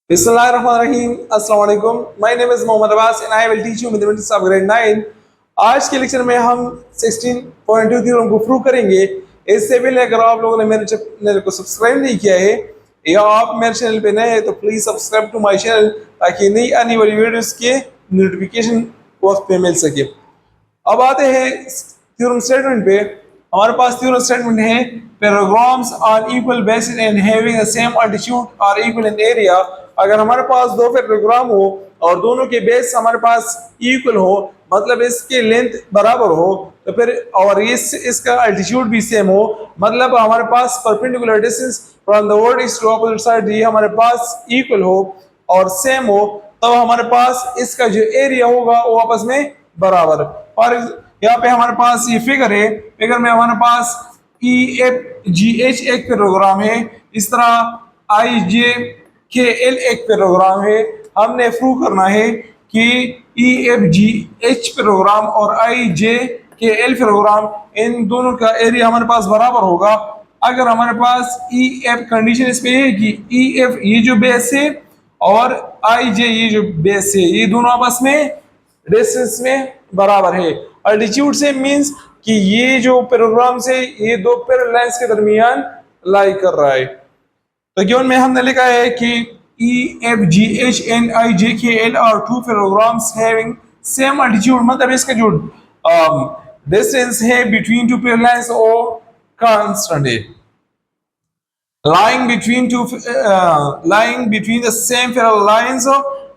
Bismillahirrahmanirrahim. Assalamu alaikum. My name is Mohammad Abbas and I will teach you mathematics of grade 9. आज के lecture में हम 16.2 theorem को prove करेंगे। इससे पहले अगर आप लोगों ने मेरे चैनल को सब्सक्राइब नहीं किया है या आप मेरे चैनल पे नए हैं तो please subscribe to my channel ताकि नई आने वाली वीडियोस के नोटिफिकेशन वक्त पे मिल सके। अब आते हैं थ्योरम स्टेटमेंट पे। हमारे पास थ्योरम स्टेटमेंट है parallelograms are equal bases and having the same altitude are equal in area. अगर हमारे पास दो पैराग्राम हो और दोनों के बेस हमारे पास इक्वल हो, मतलब इसके लेंथ बराबर हो, तो फिर और इसका अल्टीट्यूड भी सेम हो, मतलब हमारे पास perpendicular distance from the vertex to opposite side ये हमारे पास इक्वल हो और सेम हो, तब हमारे पास इसका जो एरिया होगा वो आपस में बराबर। और यहाँ पे हमारे पास ये फिगर है, फिगर में हमारे पास ई एफ जी एच एक पैराग्राम है, इस तरह आई जे के एल एक पैराग्राम है। हमने प्रूव करना है कि ई एफ जी एच पैराग्राम और आई जे के एल पैराग्राम इन दोनों का एरिया हमारे पास बराबर होगा। अगर हमारे पास ई एफ कंडीशन इस पे है कि ई एफ ये जो बेस है और आई जे ये जो बेस है ये दोनों आपस में डिस्टेंस में बराबर है। अल्टीट्यूड से मींस कि ये जो पैराग्राम से ये दो पैरेलल लाइंस के दरमियान लाई कर रहा है। तो गिवन में हमने लिखा है कि E F G H and I J K L are two parallelograms having same altitude, मतलब इसका जो डिस्टेंस है बिटवीन टू पैरेलल लाइंस वो कांस्टेंट है। lying between the same parallel lines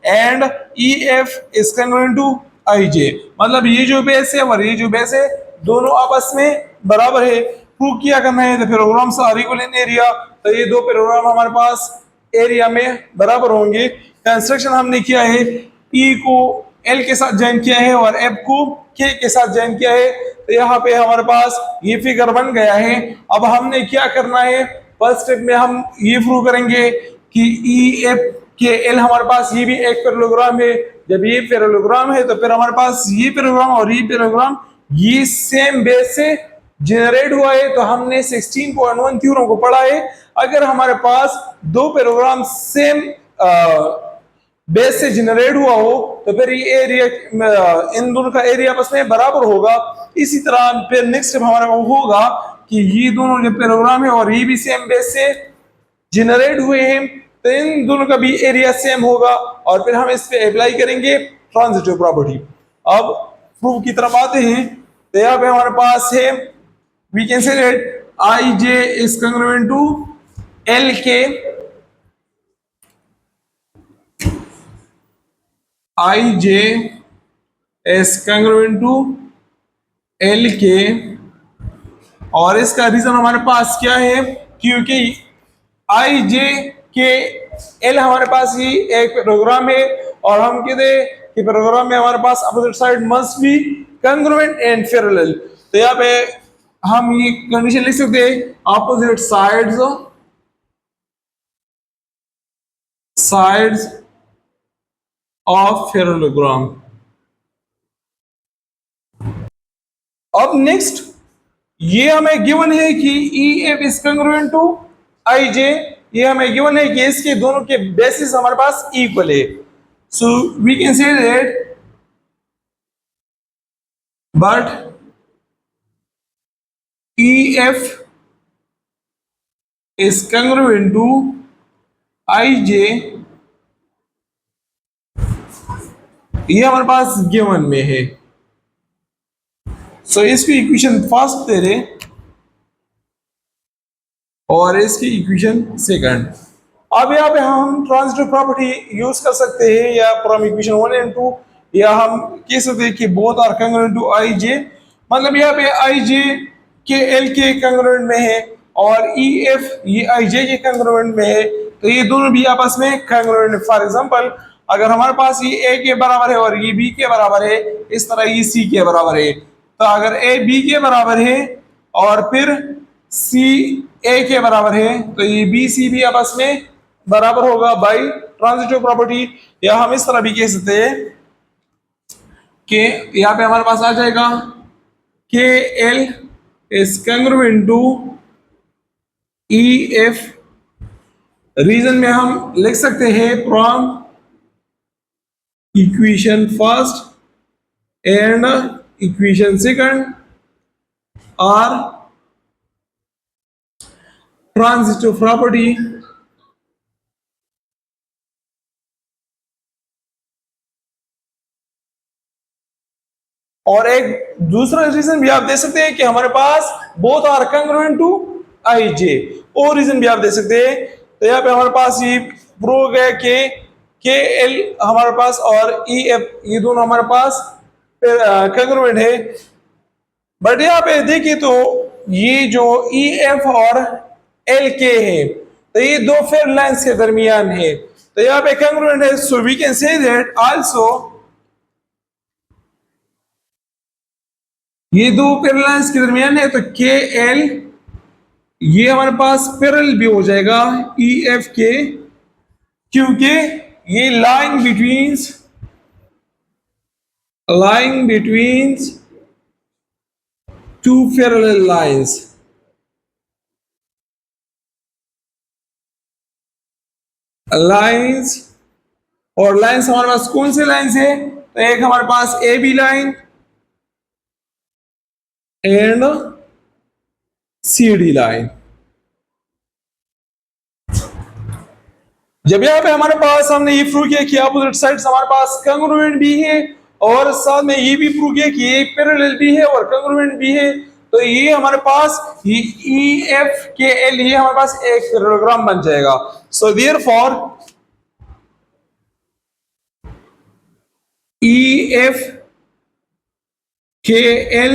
and EF is congruent to IJ, मतलब ये जो base है और ये जो बेस है दोनों आपस में बराबर है। प्रूव किया करना है the parallelograms are equal in area, तो ये दो पैराग्राम हमारे पास एरिया में बराबर होंगे। कंस्ट्रक्शन हमने किया है, E को L के साथ ज्वाइन किया है और F को K के साथ ज्वाइन किया है, तो यहाँ पे हमारे पास ये फिगर बन गया है। अब हमने क्या करना है, फर्स्ट स्टेप में हम ये प्रूव करेंगे कि ई एफ के एल हमारे पास ये भी एक पैरेललोग्राम है। जब ये पैरेललोग्राम है तो फिर हमारे पास ये पैरेललोग्राम और ये पैरेललोग्राम ये सेम बेस से जनरेट हुआ है। तो हमने 16.1 थ्योरम को पढ़ा है, अगर हमारे पास दो पैरेललोग्राम सेम बेस से जनरेट हुआ हो तो फिर ये एरिया इन दोनों का एरिया आपस में बराबर होगा। इसी तरह फिर नेक्स्ट स्टेप हमारा होगा कि ये दोनों जो पैराग्राम है और ये भी सेम बेस से जनरेट हुए हैं तो इन दोनों का भी एरिया सेम होगा और फिर हम इस पे अप्लाई करेंगे ट्रांजिटिव प्रॉपर्टी। अब प्रूफ की तरफ आते हैं, तो यहाँ पे हमारे पास है we can say that I J is congruent to L K, I J is congruent to L K, और इसका रीजन हमारे पास क्या है, क्योंकि आई जे के एल हमारे पास ही एक प्रोग्राम है और हम कहते हैं कि प्रोग्राम में हमारे पास opposite side must be congruent and parallel. तो यहाँ पे हम ये कंडीशन लिख सकते हैं, अपोजिट साइड्स ऑफ पैरेललोग्राम। अब नेक्स्ट ये हमें गिवन है कि E F is congruent to I J, ये हमें गिवन है कि इसके दोनों के बेसिस हमारे पास इक्वल है। So we can say that but E F is congruent to I J, ये हमारे पास गिवन में है। सो इसकी इक्वेशन फर्स्ट दे रहे और इसकी इक्वेशन सेकंड। अब यहाँ पे हम ट्रांजिटिव प्रॉपर्टी यूज कर सकते हैं या फ्रॉम इक्वेशन 1 एंड 2, या हम कह सकते हैं कि both are congruent to I जे, मतलब यहाँ पे आई जे के एल के कंग्रुएंट में है और ई एफ ये आई जे के कंग्रुएंट में है, तो ये दोनों भी आपस में कंग्रुएंट है। फॉर एग्जांपल अगर हमारे पास ये ए के बराबर है और ये बी के बराबर है, इस तरह ये सी के बराबर है, तो अगर ए बी के बराबर है और फिर सी ए के बराबर है तो ये बी सी भी आपस में बराबर होगा बाय ट्रांजिटिव प्रॉपर्टी। या हम इस तरह भी कह सकते हैं कि यहाँ पे हमारे पास आ जाएगा K L is congruent to E F reason में हम लिख सकते हैं from equation first and equation second are transitive property और एक दूसरा रीजन भी आप दे सकते हैं कि हमारे पास both are congruent to I जे, और रीजन भी आप दे सकते हैं। तो यहाँ पे हमारे पास ये प्रूव हो गया कि के एल हमारे पास और ई एफ ये दोनों हमारे पास कंग्रुएंट है। बट यहाँ पे देखिए तो ये जो ई एफ और एल के है तो ये दो फेयर लाइंस के दरमियान है, तो यहाँ पे कंग्रुएंट है। So we can say that also ये दो पैरेलल लाइंस के दरमियान है, तो के एल ये हमारे पास पैरेलल भी हो जाएगा ई एफ के, क्योंकि ये line between two parallel lines. Lines और लाइंस हमारे पास कौन से लाइंस है, तो एक हमारे पास A B line and C D line. जब यहाँ पे हमारे पास हमने ये प्रूव किया कि अपोजिट साइड्स हमारे पास कंग्रुएंट भी है और साथ में ये भी प्रूव किया कि ये पैरेलल भी है और कंग्रुएंट भी है, तो ये हमारे पास ये ई एफ के एल ये हमारे पास एक पैरेललोग्राम बन जाएगा। So therefore E F K L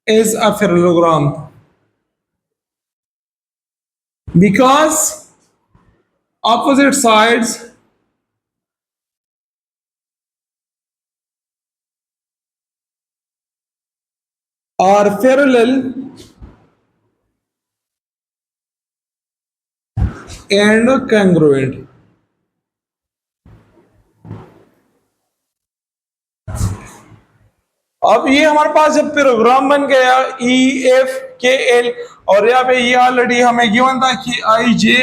is a parallelogram because opposite sides are parallel and congruent। अब ये हमारे पास जब पैरेललोग्राम बन गया ई एफ के एल और यहाँ पे ये ऑलरेडी हमें गिवन था कि आई जे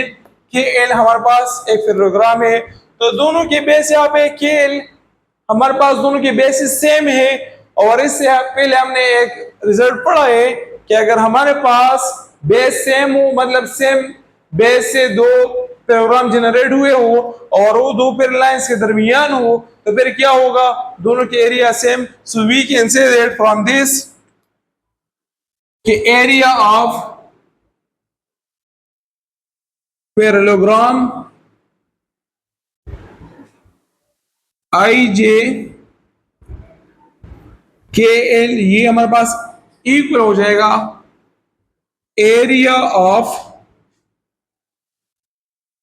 के एल हमारे पास एक पैरेललोग्राम है, तो दोनों के बेस यहाँ पे के एल हमारे पास दोनों के बेसिस सेम है। और इससे पहले हमने एक रिजल्ट पढ़ा है कि अगर हमारे पास बेस सेम हो मतलब सेम बेस से दो पैरेललोग्राम जनरेट हुए हो और वो दो पैरेलल लाइंस के दरमियान हो तो फिर क्या होगा, दोनों के area same. So we can say that from this कि area of parallelogram I J K L ये हमारे पास इक्वल हो जाएगा area of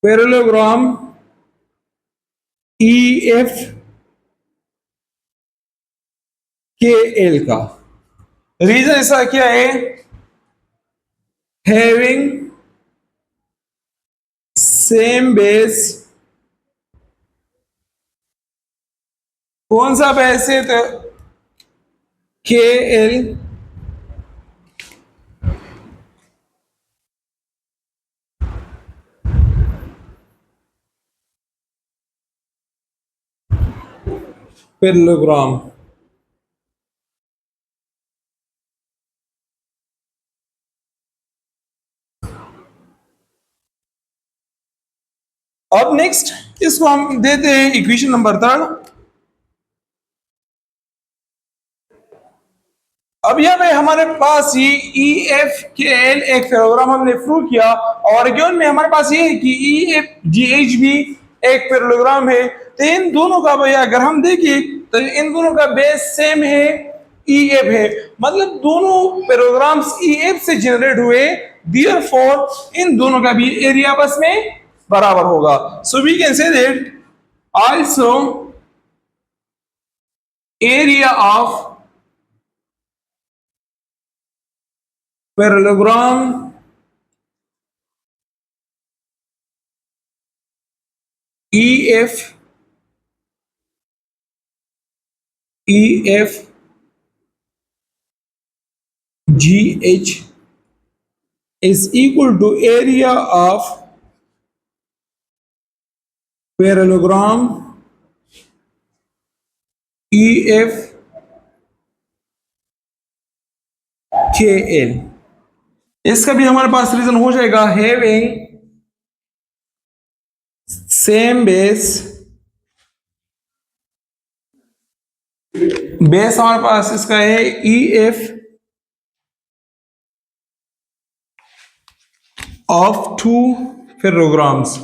parallelogram E F K L का। रीजन ऐसा क्या है, हैविंग सेम बेस। कौन सा बेस है, तो के एल पैरेललोग्राम। अब नेक्स्ट इसको हम देते हैं इक्वेशन नंबर 3। अब यहाँ पे हमारे पास ये ई एफ के एल एक पैरेललोग्राम हमने प्रूव किया और गिवन में हमारे पास ये है कि ई एफ जी एच भी एक पैरेललोग्राम है। तो इन दोनों का भैया अगर हम देखें तो इन दोनों का बेस सेम है, ई एफ है, मतलब दोनों पैरेललोग्राम्स ई एफ से जनरेट हुए, देयरफॉर इन दोनों का भी एरिया बस में बराबर होगा। So we can say that also area of parallelogram E F G H is equal to area of parallelogram EF KL, इसका भी हमारे पास रीजन हो जाएगा हैविंग सेम बेस। बेस हमारे पास इसका है EF of 2 ferrograms।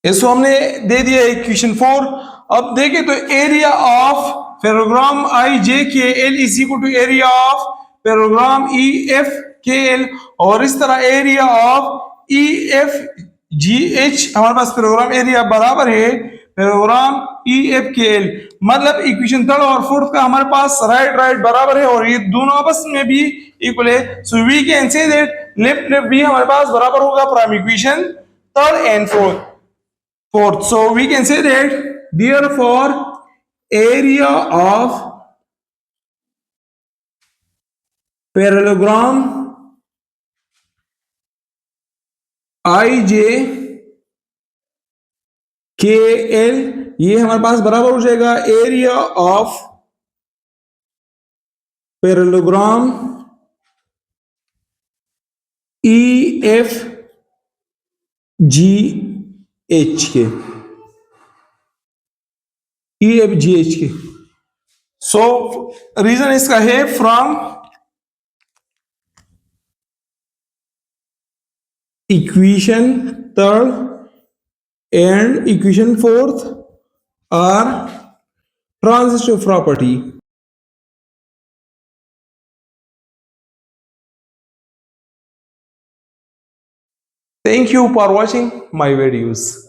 इसको हमने दे दिया इक्वेशन 4। अब देखें तो area of फेरोग्राम I J K L is equal to area of parallelogram E F K L, और इस तरह area of E F G H हमारे पास फेरोग्राम एरिया बराबर है parallelogram E F K L. मतलब इक्वेशन थर्ड और fourth का हमारे पास राइट राइट बराबर है और ये दोनों आपस में भी इक्वल है। So we can say that left left भी हमारे पास बराबर होगा from equation third and fourth. So we can say that therefore area of parallelogram IJ KL ये हमारे पास बराबर हो जाएगा area of parallelogram EF GH के EFGH के। सो रीजन इसका है from equation third and equation fourth are transitive property। Thank you for watching my videos।